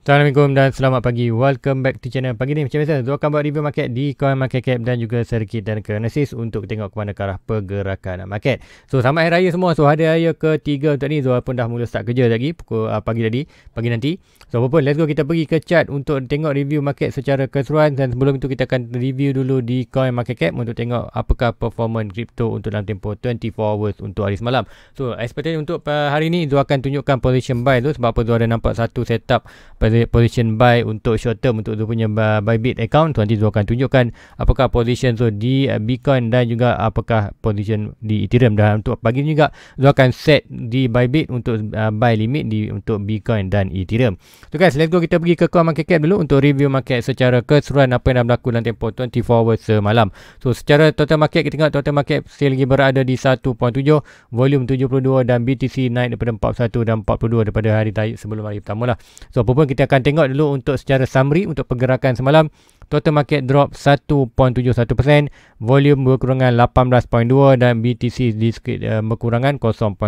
Assalamualaikum dan selamat pagi. Welcome back to channel. Pagi ni macam biasa, Zul akan buat review market di coin market cap dan juga sedikit dan analysis untuk tengok ke mana ke arah pergerakan market. So selamat hari raya semua. So hari raya ketiga untuk ni, Zul pun dah mula start kerja lagi pukul pagi nanti. So apa pun, let's go kita pergi ke chart untuk tengok review market secara keseluruhan, dan sebelum itu kita akan review dulu di coin market cap untuk tengok apakah performance crypto untuk dalam tempoh 24 hours untuk hari semalam. So expected untuk hari ni Zul akan tunjukkan position buy tu, sebab apa Zul ada nampak satu setup position buy untuk short term untuk tu punya Bybit account. Nanti Zul akan tunjukkan apakah position tu di Bitcoin dan juga apakah position di Ethereum. Dan untuk pagi ni juga Zul akan set di Bybit untuk buy limit untuk Bitcoin dan Ethereum. So guys, let's go kita pergi ke coin market cap dulu untuk review market secara keseluruhan apa yang dah berlaku dalam tempoh 24 hours semalam. So secara total market, kita tengok total market still lagi berada di 1.7, volume 72, dan BTC naik daripada 41 dan 42 daripada hari sebelum hari pertama lah. So apa pun kita akan tengok dulu untuk secara summary untuk pergerakan semalam. Total market drop 1.71%, volume berkurangan 18.2 dan BTC di sikit berkurangan 0.15.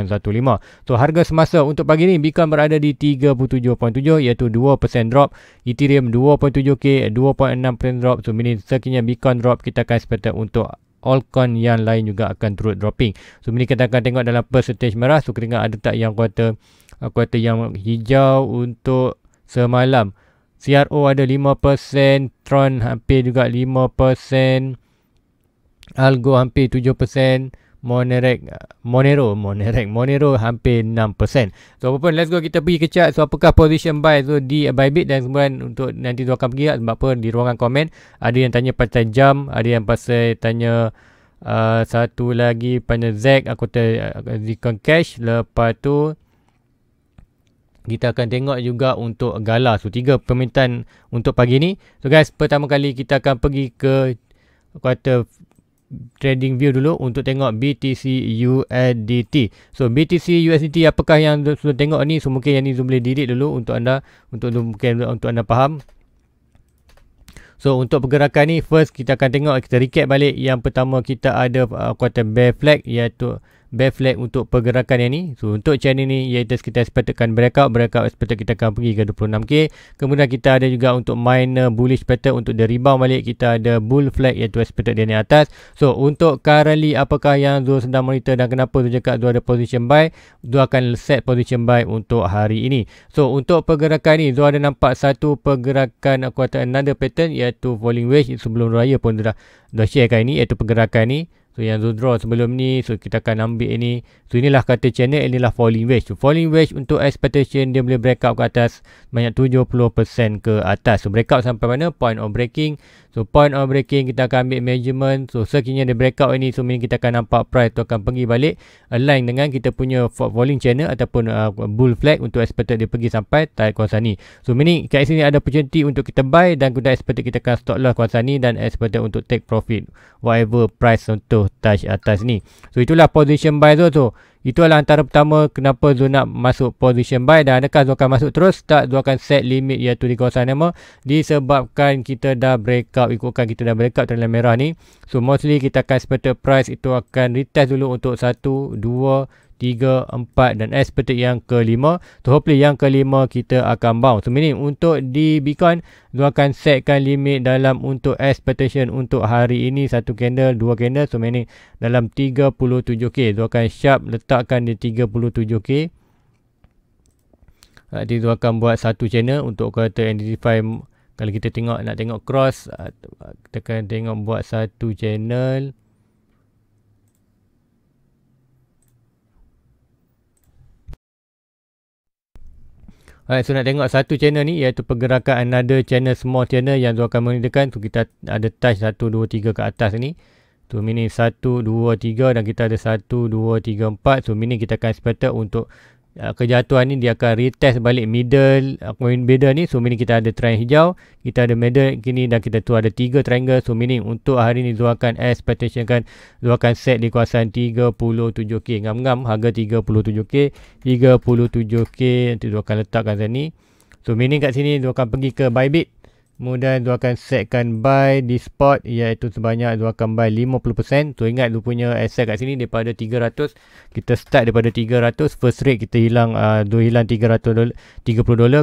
So harga semasa untuk pagi ni, Bitcoin berada di 37.7 iaitu 2% drop, Ethereum 2.7k 2.6% drop. So meaning sekiranya Bitcoin drop, kita akan expect untuk altcoin yang lain juga akan turut dropping. So ini kita akan tengok dalam percentage merah. So kita tengok ada tak yang kuartal yang hijau untuk semalam. CRO ada 5%, Tron hampir juga 5%, Algo hampir 7%, Monero hampir 6%. So apa pun, let's go kita pergi ke chart. So apakah position buy tu di Bybit, dan kemudian untuk nanti tu akan pergi sebab apa di ruangan komen ada yang tanya pasal jam, ada yang pasal tanya satu lagi pasal ZAC, aku Zikon Cash. Lepas tu kita akan tengok juga untuk Gala. So 3 permintaan untuk pagi ni. So guys, pertama kali kita akan pergi ke kuartal trading view dulu untuk tengok BTC USDT. So BTC USDT apakah yang sudah tengok ni? So mungkin yang ni boleh delete dulu untuk anda, untuk anda faham. So untuk pergerakan ni, first kita akan tengok, kita recap balik. Yang pertama kita ada kuartal bear flag, iaitu bear flag untuk pergerakan yang ni. So untuk channel ni iaitu kita expectkan breakout expected kita akan pergi ke 26k. Kemudian kita ada juga untuk minor bullish pattern untuk dia rebound balik, kita ada bull flag iaitu expected dia naik atas. So untuk currently apakah yang Zul sedang monitor dan kenapa Zul cakap Zul ada position buy, Zul akan set position buy untuk hari ini. So untuk pergerakan ni Zul ada nampak satu pergerakan kuartal another pattern iaitu falling wedge. Sebelum raya pun dah sharekan ini iaitu pergerakan ni. So yang Zul draw sebelum ni, so kita akan ambil ini. So inilah kata channel, inilah falling wedge. So falling wedge untuk expectation dia boleh breakout ke atas banyak 70% ke atas. So breakout sampai mana? Point of breaking. So point of breaking kita akan ambil measurement. So sekiranya dia breakout ini, so meaning kita akan nampak price tu akan pergi balik align dengan kita punya falling channel ataupun bull flag untuk expected dia pergi sampai tight kawasan ni. So meaning kat sini ada opportunity untuk kita buy, dan kita expected kita akan stop loss kawasan ni, dan expected untuk take profit whatever price untuk touch atas ni. So itulah position buy tu. So itulah antara pertama kenapa Zul nak masuk position buy, dan adakah Zul akan masuk terus? Tak, Zul akan set limit iaitu di kawasan nama, disebabkan kita dah breakout, ikutkan kita dah breakout dalam merah ni. So mostly kita akan expected price itu akan retest dulu untuk 1, 2, 3, 4 dan expected yang kelima. So hopefully yang kelima kita akan bounce. So meaning untuk di Bitcoin Zul akan setkan limit dalam untuk expectation untuk hari ini 1 candle, 2 candle. So meaning dalam 37k. Zul akan sharp letakkan di 37k. Nanti Zul akan buat satu channel untuk kata identify. Kalau kita nak tengok cross, kita akan tengok buat satu channel. Alright, so nak tengok satu channel ni iaitu pergerakan another channel, small channel yang Zul akan monitorkan. So kita ada touch 1, 2, 3 ke atas ni. So meaning 1, 2, 3 dan kita ada 1, 2, 3, 4. So meaning kita akan expected untuk kejatuhan ni dia akan retest balik middle ni. So meaning kita ada triangle hijau, kita ada middle kini, dan kita tu ada 3 triangle. So meaning untuk hari ni Zul akan expectation kan, Zul akan set di kawasan 37k. Ngam-ngam harga 37k, 37k nanti Zul akan letakkan sini. So meaning kat sini Zul akan pergi ke Bybit. Kemudian tu akan setkan buy di spot, iaitu sebanyak tu akan buy 50%. So ingat tu punya asset kat sini daripada 300, kita start daripada 300, first trade kita hilang hilang $330,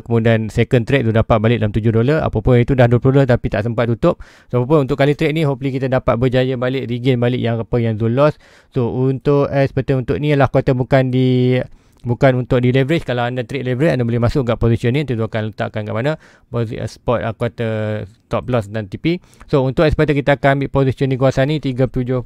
kemudian second trade tu dapat balik dalam $7. Apa pun itu dah $20 tapi tak sempat tutup. So apa pun untuk kali trade ni hopefully kita dapat berjaya balik, regain balik yang apa yang Zul loss. So untuk seperti untuk ni lah, kata bukan untuk di leverage. Kalau anda trade leverage, anda boleh masuk kat position ni, tu akan letakkan kat mana spot kata stop loss dan TP. So untuk expected kita akan ambil position di kawasan ni 37,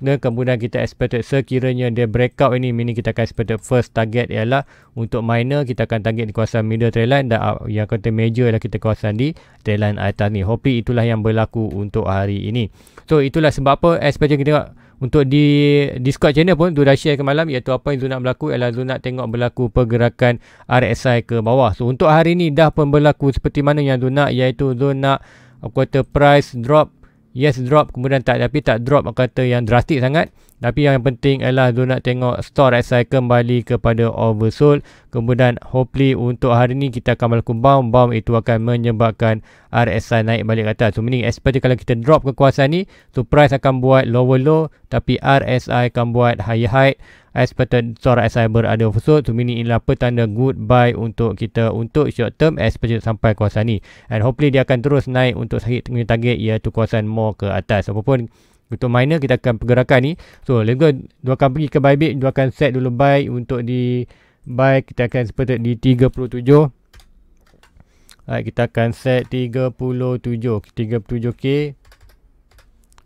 dan kemudian kita expected sekiranya dia breakout ini, meaning kita akan expected first target ialah untuk minor, kita akan target di kawasan middle trend line, dan yang kata major ialah kita kawasan di trend line atas ni. Hopefully itulah yang berlaku untuk hari ini. So itulah sebab apa expected kita untuk di Discord channel pun tu dah share ke malam, iaitu apa yang Zul nak berlaku ialah Zul nak tengok berlaku pergerakan RSI ke bawah. So untuk hari ni dah pun berlaku seperti mana yang Zul nak, iaitu Zul nak kata price drop, yes drop, kemudian tapi tak drop kata yang drastik sangat. Tapi yang penting ialah Zul nak tengok store RSI kembali kepada oversold. Kemudian hopefully untuk hari ni kita akan melakukan bounce itu akan menyebabkan RSI naik balik ke atas. So meaning expect kalau kita drop ke kawasan ni, so price akan buat lower low, tapi RSI akan buat higher high. Expected store RSI berada oversold, so meaning inilah petanda good buy untuk kita untuk short term expected sampai kawasan ni. And hopefully dia akan terus naik untuk hit target iaitu kawasan more ke atas. Apapun untuk minor kita akan pergerakan ni. So let's go, dia akan pergi ke buy bid, dia akan set dulu buy untuk di buy, kita akan seperti di 37. Alright, kita akan set 37k.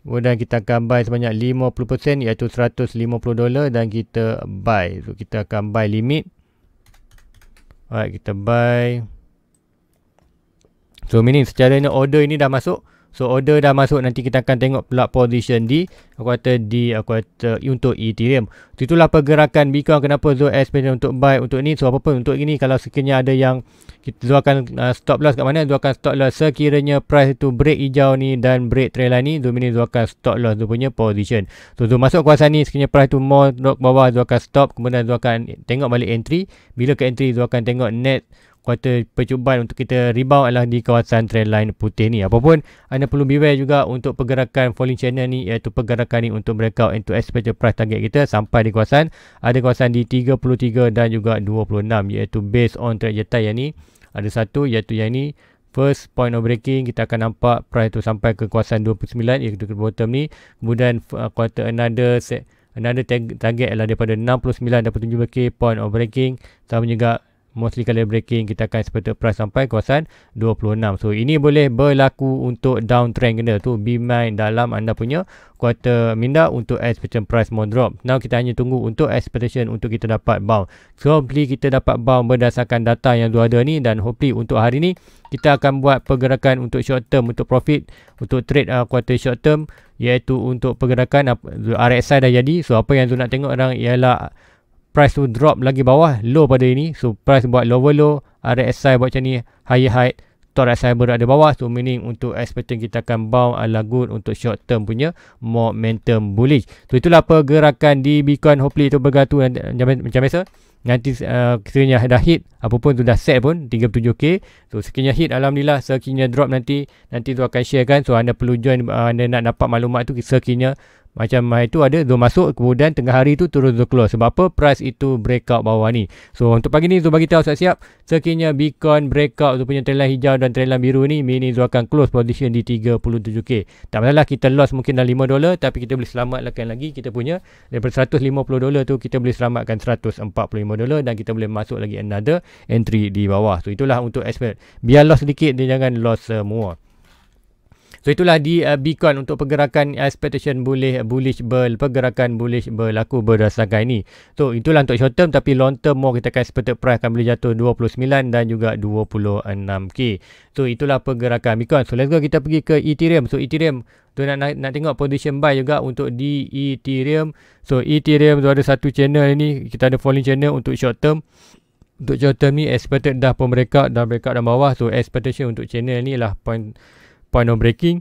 Kemudian kita akan buy sebanyak 50% iaitu $150 dan kita buy. So kita akan buy limit. Alright, kita buy. So meaning secara ni order ini dah masuk. So order dah masuk, nanti kita akan tengok pula position di untuk Ethereum. So, itulah pergerakan Bitcoin, kenapa Zul expect untuk buy untuk ni. So apa pun untuk ini, kalau sekiranya ada yang Zul akan stop loss kat mana, Zul akan stop loss sekiranya price itu break hijau ni dan break trend line ni. Zul akan stop loss Zul punya position. So Zul masuk kawasan ni, sekiranya price tu more drop bawah, Zul akan stop. Kemudian Zul akan tengok balik entry. Bila ke entry, Zul akan tengok net percubaan untuk kita rebound adalah di kawasan trendline putih ni. Apapun anda perlu beware juga untuk pergerakan falling channel ni, iaitu pergerakan ni untuk breakout into expected price target kita sampai di kawasan di 33 dan juga 26, iaitu based on trajectory yang ni. Ada satu iaitu yang ni first point of breaking, kita akan nampak price tu sampai ke kawasan 29 iaitu ke bottom ni. Kemudian another target adalah daripada 69 dapat 17k point of breaking, sama juga mostly kali breaking kita akan expected price sampai kawasan 26. So ini boleh berlaku untuk downtrend kena tu, be mind dalam anda punya quarter minda untuk expectation price more drop. Now kita hanya tunggu untuk expectation untuk kita dapat bounce. So hopefully kita dapat bounce berdasarkan data yang tu ada ni, dan hopefully untuk hari ni kita akan buat pergerakan untuk short term untuk profit untuk trade quarter short term, iaitu untuk pergerakan RSI dah jadi. So apa yang tu nak tengok orang ialah price tu drop lagi bawah, low pada ini. So price buat lower low, RSI buat macam ni, higher high, store RSI berada bawah. So meaning untuk expecting kita akan bounce ala good untuk short term punya momentum bullish. So itulah pergerakan di Bitcoin. Hopefully itu bergatu macam biasa. Nanti sekiranya dah hit, apapun tu dah set pun 37k. So sekiranya hit, alhamdulillah. Sekiranya drop nanti tu akan share kan. So anda perlu join, anda nak dapat maklumat tu sekiranya macam itu ada Zul masuk, kemudian tengah hari tu terus Zul keluar. Sebab apa? Price itu breakout bawah ni. So untuk pagi ni Zul bagi tahu siap-siap, sekiranya Bitcoin breakout Zul punya trendline hijau dan trendline biru ni, meaning Zul akan close position di 37k. Tak masalah kita loss mungkin dah $5, tapi kita boleh selamatkan lagi kita punya daripada $150 tu, kita boleh selamatkan $145 dan kita boleh masuk lagi another entry di bawah. So itulah untuk expert. Biar loss sedikit, dia jangan loss semua. So itulah di Bitcoin untuk pergerakan expectation bullish pergerakan bullish berlaku berdasarkan ini. So itulah untuk short term, tapi long term more kita akan expected price akan boleh jatuh 29 dan juga 26k. So itulah pergerakan Bitcoin. So let's go, kita pergi ke Ethereum. So Ethereum tu nak tengok position buy juga untuk di Ethereum. So Ethereum tu ada satu channel ni, kita ada falling channel untuk short term. Untuk short term ni expected dah pun breakout dan bawah. So expectation untuk channel ni lah point of breaking.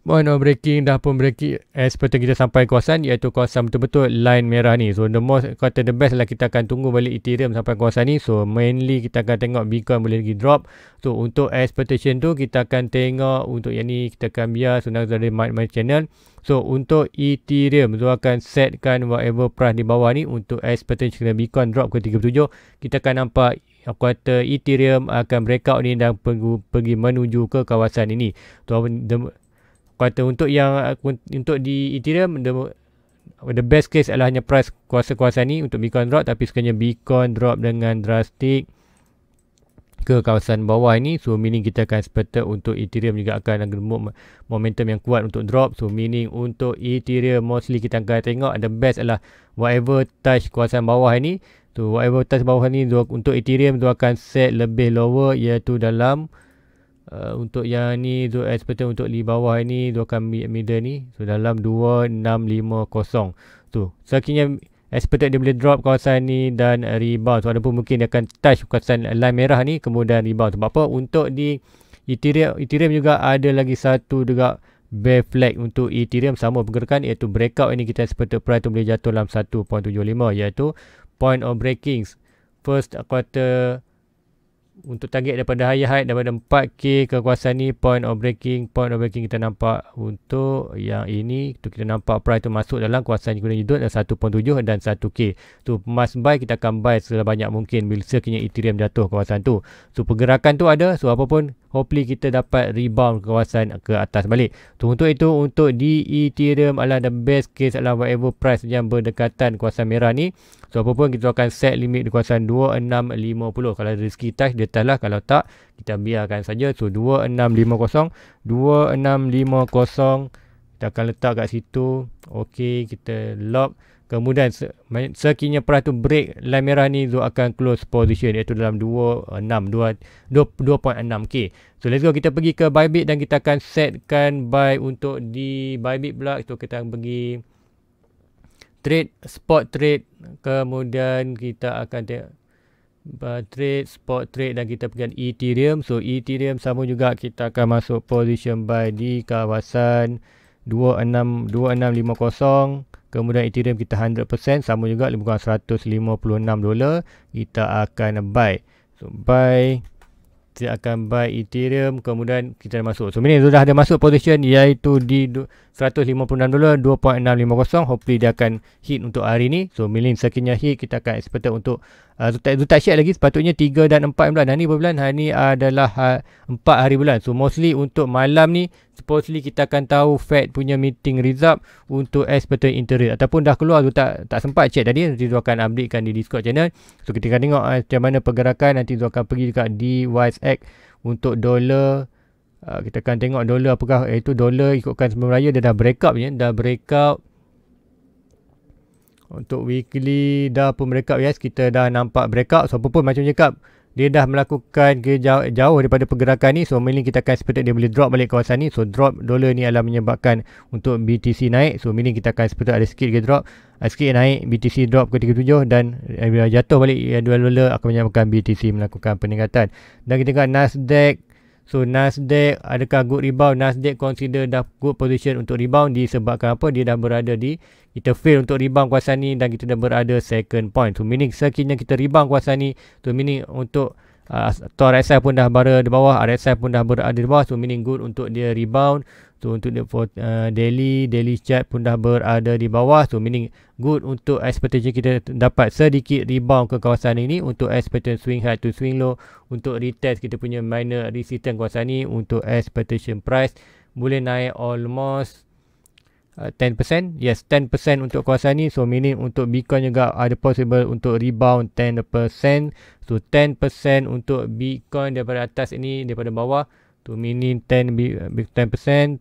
point of breaking dah pun breaking seperti kita sampai kawasan, iaitu kawasan betul-betul line merah ni. So the best lah kita akan tunggu balik Ethereum sampai kawasan ni. So mainly kita akan tengok Bitcoin boleh lagi drop. So untuk expectation tu kita akan tengok untuk yang ni kita akan biar senang dari my channel. So untuk Ethereum tu akan setkan whatever price di bawah ni untuk expectation Bitcoin drop ke 37. Kita akan nampak kuartal Ethereum akan breakout ni dan pergi menuju ke kawasan ini. Kata untuk di Ethereum the best case adalah hanya price kuasa-kuasa ni untuk Bitcoin drop, tapi sekiranya Bitcoin drop dengan drastik ke kawasan bawah ini, so meaning kita akan expect untuk Ethereum juga akan ada momentum yang kuat untuk drop. So meaning untuk Ethereum mostly kita akan tengok the best adalah whatever touch kawasan bawah ini. So whatever touch bawah ni untuk Ethereum tu akan set lebih lower, iaitu dalam untuk yang ni tu expect untuk di bawah ini tu akan middle ni, so dalam 2650. Tu sekiranya expect dia boleh drop kawasan ni dan rebound, so walaupun mungkin dia akan touch kawasan line merah ni kemudian rebound. Sebab apa? Untuk di Ethereum juga ada lagi satu juga bear flag untuk Ethereum sama pergerakan, iaitu breakout ini kita expect price tu boleh jatuh dalam 1.75, iaitu point of breaking first quarter. Untuk target daripada higher height daripada 4K ke kawasan ni, point of breaking kita nampak untuk yang ini tu, kita nampak price tu masuk dalam kawasan yang hidup 1.7 dan 1K. Tu must buy, kita akan buy sebanyak mungkin bila sekiranya Ethereum jatuh kawasan tu. So pergerakan tu ada, so apapun hopefully kita dapat rebound kawasan ke atas balik. So untuk itu, untuk di Ethereum adalah the best case adalah whatever price yang berdekatan kawasan merah ni. So apapun kita akan set limit di kawasan 2650. Kalau rezeki touch dia touch lah, kalau tak kita biarkan saja. So 2650 kita akan letak kat situ. Okey, kita lock. Kemudian sekiranya price tu break line merah ni, tu akan close position, iaitu dalam 2.6K. So let's go, kita pergi ke Bybit dan kita akan setkan buy untuk di Bybit pula. So kita akan pergi trade, spot trade, kemudian kita akan trade, spot trade, dan kita pergi Ethereum. So Ethereum sama juga, kita akan masuk position buy di kawasan 2650. Kemudian Ethereum kita 100%, sama juga lebih kurang $156. Kita akan buy. So buy, kita akan buy Ethereum, kemudian kita masuk. So ini sudah ada masuk position, iaitu di $156, 2.650. Hopefully dia akan hit untuk hari ni. So milih sekiranya hit, kita akan expect untuk tak share lagi, sepatutnya 3 dan 4 bulan. Hari ni berbulan, hari ni adalah 4 hari bulan. So mostly untuk malam ni supposedly kita akan tahu Fed punya meeting result untuk expected interest rate, ataupun dah keluar tu tak sempat check tadi. Nanti tu akan updatekan di Discord channel. So kita akan tengok macam mana pergerakan. Nanti tu akan pergi dekat di WiseX untuk dolar. Kita akan tengok dolar apakah, iaitu dolar ikutkan sebelum raya dia dah breakout je, dah breakout. Untuk weekly dah pun breakout, yes, kita dah nampak breakout. So apa pun macam cakap, dia dah melakukan jauh daripada pergerakan ni. So mainly kita akan expect dia boleh drop balik kawasan ni. So drop dolar ni adalah menyebabkan untuk BTC naik. So mainly kita akan expect ada sikit ke drop, sikit naik, BTC drop ke 37, dan bila jatuh balik dolar akan menyebabkan BTC melakukan peningkatan. Dan kita tengok Nasdaq. So Nasdaq adakah good rebound? Nasdaq consider dah good position untuk rebound, disebabkan apa? Dia dah berada di, kita fail untuk rebound kawasan ni dan kita dah berada second point. So meaning sekiranya kita rebound kawasan ni, so meaning untuk RSI pun dah berada di bawah, RSI pun dah berada di bawah. So meaning good untuk dia rebound. So untuk dia daily chart pun dah berada di bawah. So meaning good untuk expectation kita dapat sedikit rebound ke kawasan ini untuk expectation swing high to swing low. Untuk retest kita punya minor resistance kawasan ni, untuk expectation price boleh naik almost 10%. Yes, 10% untuk kawasan ni. So meaning untuk Bitcoin juga ada possible untuk rebound 10%. So 10% untuk Bitcoin daripada atas ini, daripada bawah. To meaning 10%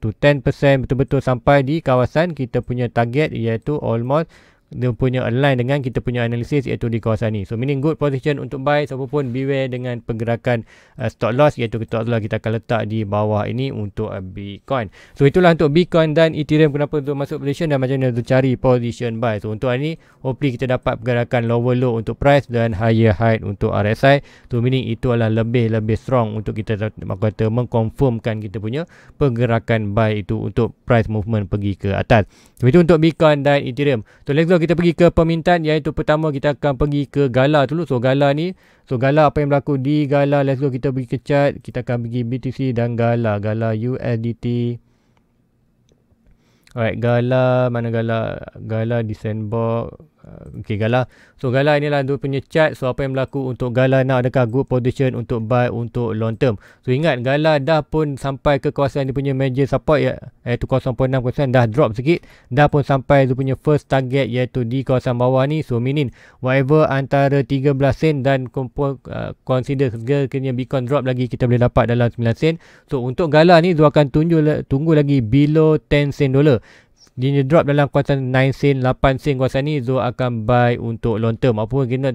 to 10% betul-betul sampai di kawasan kita punya target, iaitu almost dia punya align dengan kita punya analisis iaitu di kawasan ni. So meaning good position untuk buy, siapapun beware dengan pergerakan stop loss, iaitu stop loss kita akan letak di bawah ini untuk Bitcoin. So itulah untuk Bitcoin dan Ethereum, kenapa untuk masuk position dan macam mana untuk cari position buy. So untuk hari ni hopefully kita dapat pergerakan lower low untuk price dan higher high untuk RSI. So meaning itu adalah lebih strong untuk kita kata mengkonfirmkan kita punya pergerakan buy itu untuk price movement pergi ke atas. So itu untuk Bitcoin dan Ethereum. So let's go, kita pergi ke permintaan, iaitu pertama kita akan pergi ke Gala dulu. So Gala ni, Gala apa yang berlaku di Gala, let's go kita pergi ke chart. Kita akan pergi BTC dan Gala USDT. Alright, Gala, mana Gala di Sandbox. Okay, Gala. So Gala inilah dia punya chart. So apa yang berlaku untuk Gala, nak adakah good position untuk buy untuk long term. So ingat, Gala dah pun sampai ke kawasan dia punya major support, iaitu 0.6%, dah drop sikit. Dah pun sampai dia punya first target, iaitu di kawasan bawah ni. So meaning whatever antara 13 sen dan consider sekiranya Bitcoin drop lagi, kita boleh dapat dalam 9 sen. So untuk Gala ni, dia akan tunggu lagi below 10 sen dollar. Dia drop dalam kawasan 9 sen, 8 sen kawasan ni, Zo akan buy untuk long term. Apa pun kita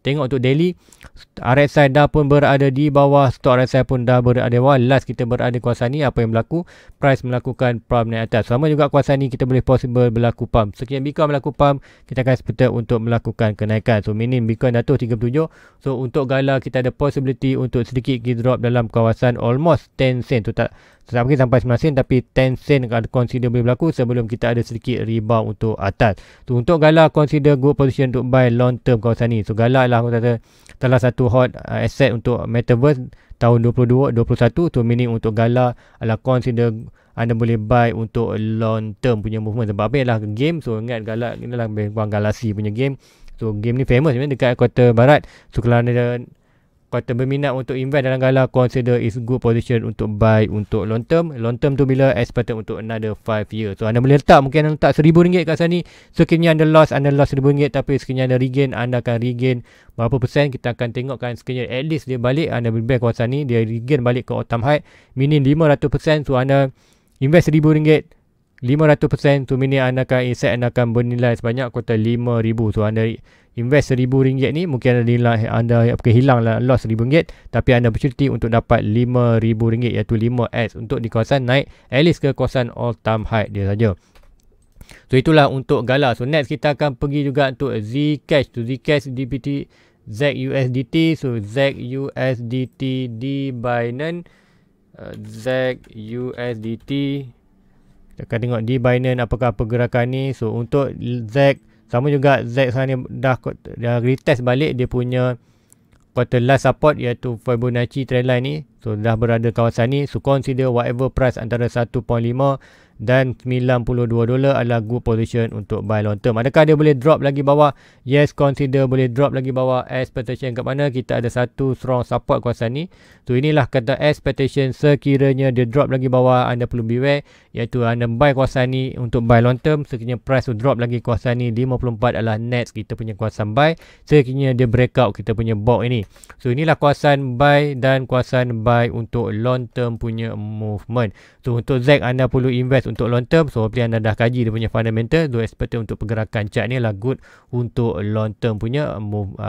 tengok untuk daily, RSI dah pun berada di bawah, stop RSI pun dah berada di bawah. Last kita berada di kawasan ni, apa yang berlaku? Price melakukan pump naik atas. Sama juga kawasan ni kita boleh possible berlaku pump. Sekian Bitcoin berlaku pump, kita akan expected untuk melakukan kenaikan. So meaning Bitcoin jatuh 37. So untuk Gala kita ada possibility untuk sedikit kita drop dalam kawasan almost 10 sen. So tak pergi sampai 9 sen, tapi 10 sen ada consider boleh berlaku sebelum kita ada sedikit rebound untuk atas. So untuk Gala consider good position untuk buy long term kawasan ni. So Gala lah aku kata salah satu hot asset untuk Metaverse tahun 2021. So meaning untuk Gala adalah consider anda boleh buy untuk long term punya movement. Sebab apa ialah game. So ingat Gala ni adalah Galaxy punya game. So game ni famous dekat kota barat. So kalau anda kata berminat untuk invest dalam Gala, consider is good position untuk buy untuk long term. Long term tu bila expected untuk another 5 years. So anda boleh letak, mungkin anda letak RM1,000 kat sana ni. Sekiranya anda lost RM1,000, tapi sekiranya anda regain, anda akan regain berapa persen. Kita akan tengokkan sekiranya at least dia balik, anda beli kawasan ni, dia regain balik ke all time high, meaning 500%. So anda invest RM1,000, 500%. So meaning anda akan asset anda akan bernilai sebanyak kota RM5,000. So anda invest RM1,000 ni, mungkin anda hilang lah, loss RM1,000, tapi anda opportunity untuk dapat RM5,000, iaitu 5x untuk di kawasan naik at least ke kawasan all time high dia saja. So itulah untuk Gala. So next kita akan pergi juga untuk Zcash. So Zcash DPT ZUSDT. So ZUSDT di Binance, ZUSDT kita akan tengok di Binance apakah pergerakan ni. So untuk Z, sama juga Z sekarang ni dah retest balik dia punya quarter last support, iaitu Fibonacci trendline ni. So dah berada kawasan ni. So consider whatever price antara 1.5 dan $92 adalah good position untuk buy long term. Adakah dia boleh drop lagi bawah? Yes, consider boleh drop lagi bawah. Expectation kat mana? Kita ada satu strong support kawasan ni. So inilah kata expectation, sekiranya dia drop lagi bawah, anda perlu beware, iaitu anda buy kawasan ni untuk buy long term. Sekiranya price drop lagi kawasan ni 54 adalah next kita punya kawasan buy. Sekiranya dia breakout kita punya bulk ini. So inilah kawasan buy dan kawasan buy untuk long term punya movement. So untuk Z anda perlu invest untuk long term. So hopefully anda dah kaji dia punya fundamental. So expected untuk pergerakan chart ni lah good untuk long term punya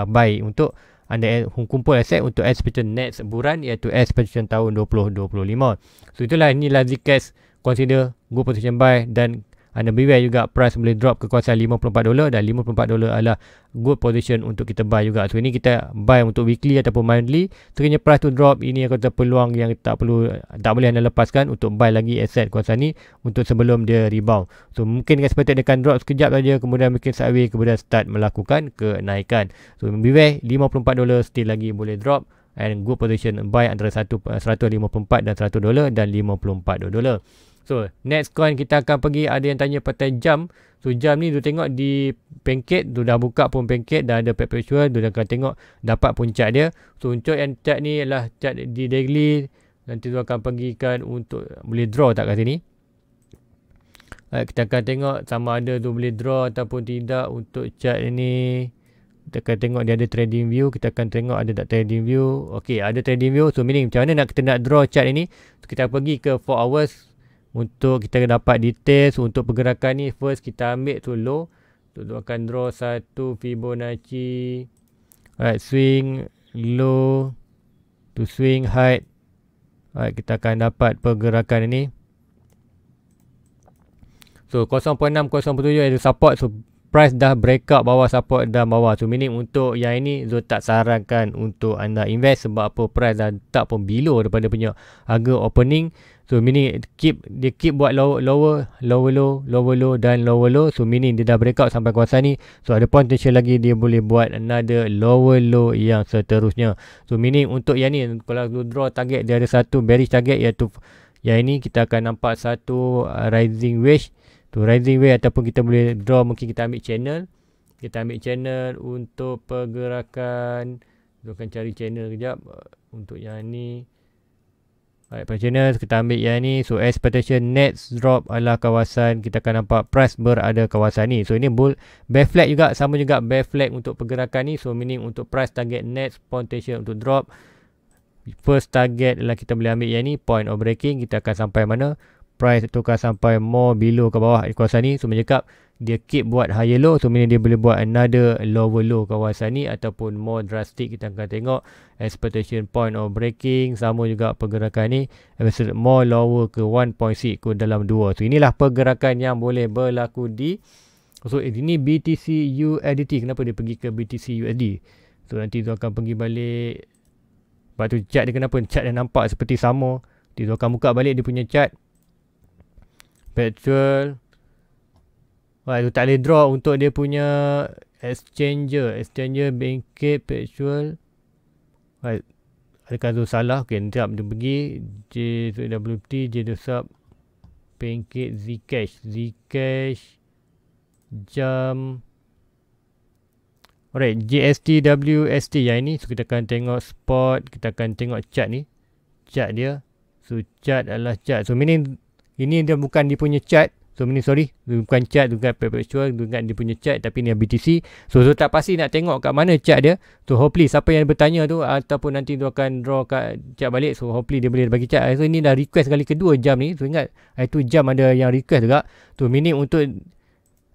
buy untuk anda kumpul aset untuk expected next bulan, iaitu expectation tahun 2025. So inilah Zcash, consider good position buy, dan anda beware juga price boleh drop ke kawasan $54, dan $54 adalah good position untuk kita buy juga. So ini kita buy untuk weekly ataupun monthly. Sekiranya price tu drop, ini kata peluang yang tak boleh anda lepaskan untuk buy lagi aset kawasan ni untuk sebelum dia rebound. So mungkin expected dia akan drop sekejap saja, kemudian mungkin sideways, kemudian start melakukan kenaikan. So beware, $54 still lagi boleh drop, and good position buy antara 154 dan $100 dan $54. So next coin kita akan pergi, ada yang tanya pasal jam. So jam ni tu tengok di pancake tu dah buka pun, pancake dah ada perpetual, tu dah akan tengok dapat puncak dia. So untuk yang chart ni adalah chart di daily, nanti tu akan pergikan untuk boleh draw tak kat sini. Kita akan tengok sama ada tu boleh draw ataupun tidak. Untuk chart ini kita akan tengok dia ada trading view. Kita akan tengok ada tak trading view. Ok, ada trading view. So meaning macam mana kita nak draw chart ini. So, kita pergi ke 4 hours untuk kita dapat details untuk pergerakan ni. First kita ambil tu low. So Zul akan draw satu Fibonacci. Alright, swing low to swing high. Alright, kita akan dapat pergerakan ini. So 0.6, 0.7 ada support. So price dah break up bawah support dan bawah. So meaning untuk yang ini Zul tak sarankan untuk anda invest. Sebab apa, price dah tak pun below daripada punya harga opening. So meaning dia keep buat lower low dan lower low. So meaning dia dah break out sampai kawasan ni. So ada potential lagi dia boleh buat another lower low yang seterusnya. So meaning untuk yang ni, kalau Zul draw target, dia ada satu bearish target, iaitu yang ini kita akan nampak satu rising wedge. Tu rising wedge, ataupun kita boleh draw, mungkin kita ambil channel. Kita ambil channel untuk pergerakan. Kita akan cari channel kejap untuk yang ni. Baik, pada channel kita ambil yang ni. So expectation next drop adalah kawasan, kita akan nampak price berada kawasan ni. So ini bull bear flag juga, sama juga bear flag untuk pergerakan ni. So meaning untuk price target next potential untuk drop. First target adalah kita boleh ambil yang ni, point of breaking. Kita akan sampai mana? Price tukar sampai more below ke bawah di kawasan ni. So menyekap dia keep buat higher low. So meaning dia boleh buat another lower low kawasan ni, ataupun more drastic kita akan tengok expectation point of breaking. Sama juga pergerakan ni more lower ke 1.6 ke dalam 2. So inilah pergerakan yang boleh berlaku di. So ini BTC USDT. Kenapa dia pergi ke BTC USD? So nanti tu akan pergi balik. Lepas tu chart dia, kenapa chart dia nampak seperti sama. Nanti tu akan buka balik dia punya chart. Petrol. Wah, tu tak boleh draw untuk dia punya exchanger Bangkit Petrol. Wah, adakah tu salah? Ok, nanti dia pergi JWT, JWSUB, Bangkit, Zcash, jam. Alright, GST, WST yang ini. So kita akan tengok spot, kita akan tengok chart ni. Chart dia. So chart adalah chart. So meaning ini dia bukan dia punya chart. So meaning sorry, bukan chart, bukan perpetual, bukan dia punya chart, tapi ni BTC. So tak pasti nak tengok kat mana chart dia. So hopefully siapa yang bertanya tu, ataupun nanti tu akan draw kat chart balik. So hopefully dia boleh bagi chart. So ini dah request kali kedua jam ni. So ingat itu jam ada yang request juga. So meaning untuk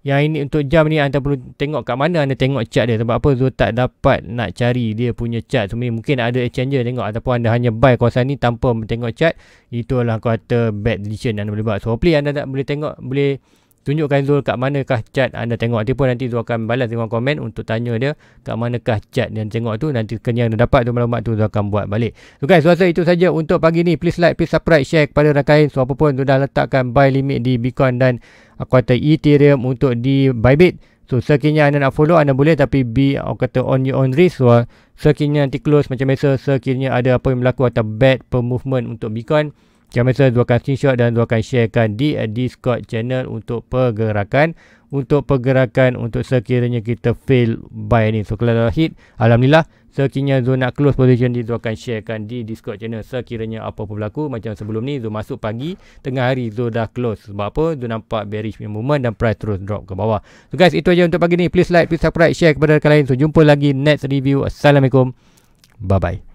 yang ini, untuk jam ni anda perlu tengok kat mana anda tengok chart dia. Sebab apa Zul tak dapat nak cari dia punya chart. So mungkin ada exchanger tengok, ataupun anda hanya buy kawasan ni tanpa tengok chart. Itulah kata bad decision anda boleh buat. So hopefully anda tak boleh tengok, boleh tunjukkan Zul kat manakah chart anda tengok. Ataupun nanti Zul akan balas dengan komen untuk tanya dia kat manakah chart yang tengok tu. Nanti yang anda dapat tu maklumat tu Zul akan buat balik. So guys, rasa itu saja untuk pagi ni. Please like, please subscribe, share kepada rakan. So apapun Zul dah letakkan buy limit di Bitcoin dan kata Ethereum untuk di Bybit. So sekiranya anda nak follow, anda boleh, tapi be kata on your own risk. So sekiranya nanti close macam biasa, sekiranya ada apa yang berlaku atau bad per movement untuk Bitcoin, macam biasa Zul akan screenshot dan Zul akan sharekan di Discord channel untuk pergerakan. Untuk sekiranya kita fail buy ni. So kalau dah hit, alhamdulillah. Sekiranya Zul nak close position ni, Zul akan sharekan di Discord channel sekiranya apa-apa berlaku. Macam sebelum ni Zul masuk pagi, tengah hari Zul dah close. Sebab apa? Zul nampak bearish punya movement dan price terus drop ke bawah. So guys, itu aja untuk pagi ni. Please like, please subscribe, share kepada rakan lain. So jumpa lagi next review. Assalamualaikum. Bye bye.